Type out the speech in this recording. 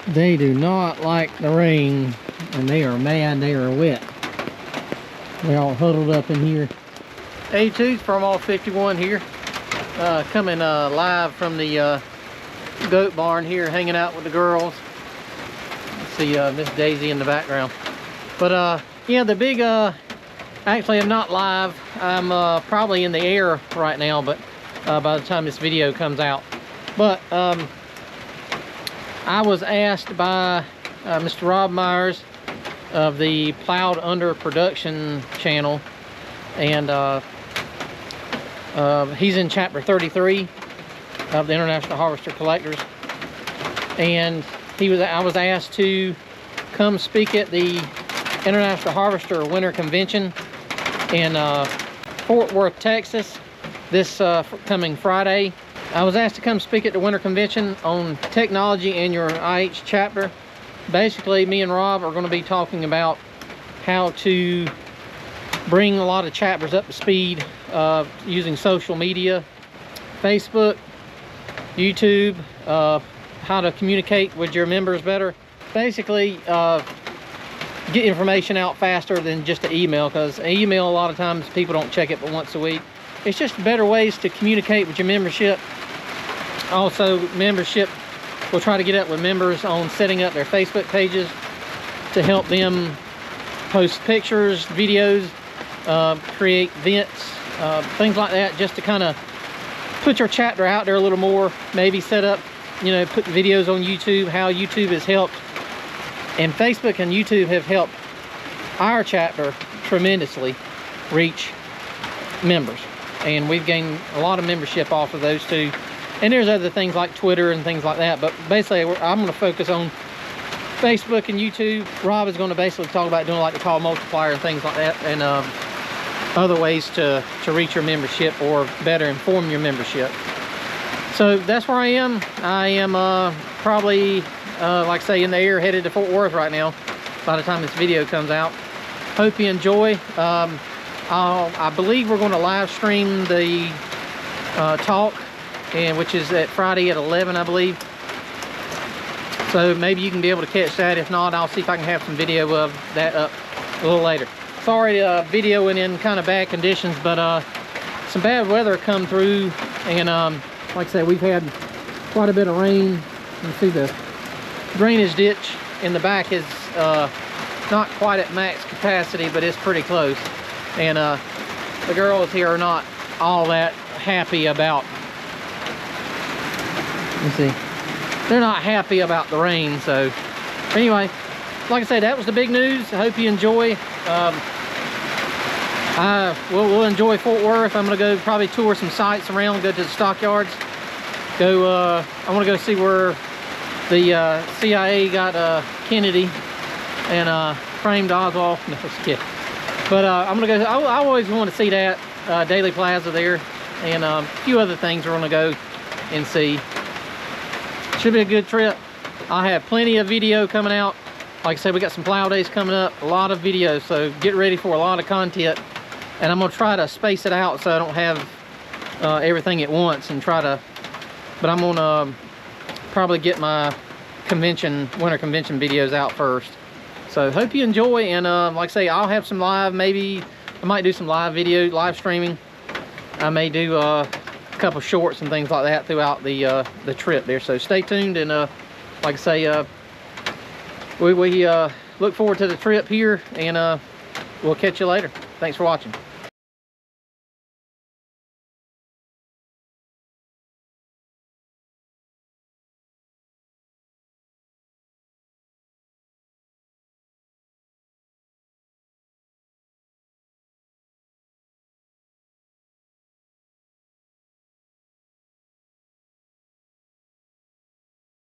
They do not like the rain, and they are mad they are wet. They're all huddled up in here. A2's from all 51 here. Coming live from the goat barn here, hanging out with the girls. See Miss Daisy in the background. But yeah, the big actually I'm not live. I'm probably in the air right now, but by the time this video comes out. But I was asked by Mr. Rob Myers of the Plowed Under Production channel, and he's in chapter 33 of the International Harvester Collectors, and I was asked to come speak at the International Harvester Winter Convention in Fort Worth, Texas, this coming Friday. I was asked to come speak at the Winter Convention on technology and your IH chapter. Basically, me and Rob are going to be talking about how to bring a lot of chapters up to speed using social media, Facebook, YouTube, how to communicate with your members better. Basically, get information out faster than just an email, because an email, a lot of times people don't check it but once a week. It's just better ways to communicate with your membership. Also, membership will try to get up with members on setting up their Facebook pages to help them post pictures, videos, create events, things like that, just to kind of put your chapter out there a little more. Maybe set up, you know, put videos on YouTube, how YouTube has helped. And Facebook and YouTube have helped our chapter tremendously reach members. And we've gained a lot of membership off of those two. And there's other things like Twitter and things like that. But basically, I'm going to focus on Facebook and YouTube. Rob is going to basically talk about doing like the call multiplier and things like that. And other ways to reach your membership or better inform your membership. So that's where I am. I am probably, like I say, in the air headed to Fort Worth right now by the time this video comes out. Hope you enjoy. I believe we're going to live stream the talk, which is at Friday at 11, I believe. So maybe you can be able to catch that. If not, I'll see if I can have some video of that up a little later. Sorry, videoing in kind of bad conditions, but some bad weather come through, and like I said, we've had quite a bit of rain. You can see the drainage ditch in the back is not quite at max capacity, but it's pretty close. And the girls here are not all that happy about, let's see, they're not happy about the rain. So anyway, like I said, that was the big news. I hope you enjoy. We'll enjoy Fort Worth. I'm gonna go probably tour some sites around, go to the stockyards. I want to go see where the CIA got Kennedy and framed Oswald. No, just kidding. But I'm gonna go. I always want to see that Daily Plaza there, and a few other things we're gonna go and see. Should be a good trip. I have plenty of video coming out. Like I said, we got some plow days coming up, a lot of videos, so get ready for a lot of content. And I'm gonna try to space it out so I don't have everything at once, and try to, but I'm gonna probably get my winter convention videos out first. So hope you enjoy, and like I say, I'll have some live, maybe I might do some live streaming. I may do a couple shorts and things like that throughout the trip there. So stay tuned, and like I say, we look forward to the trip here, and we'll catch you later. Thanks for watching.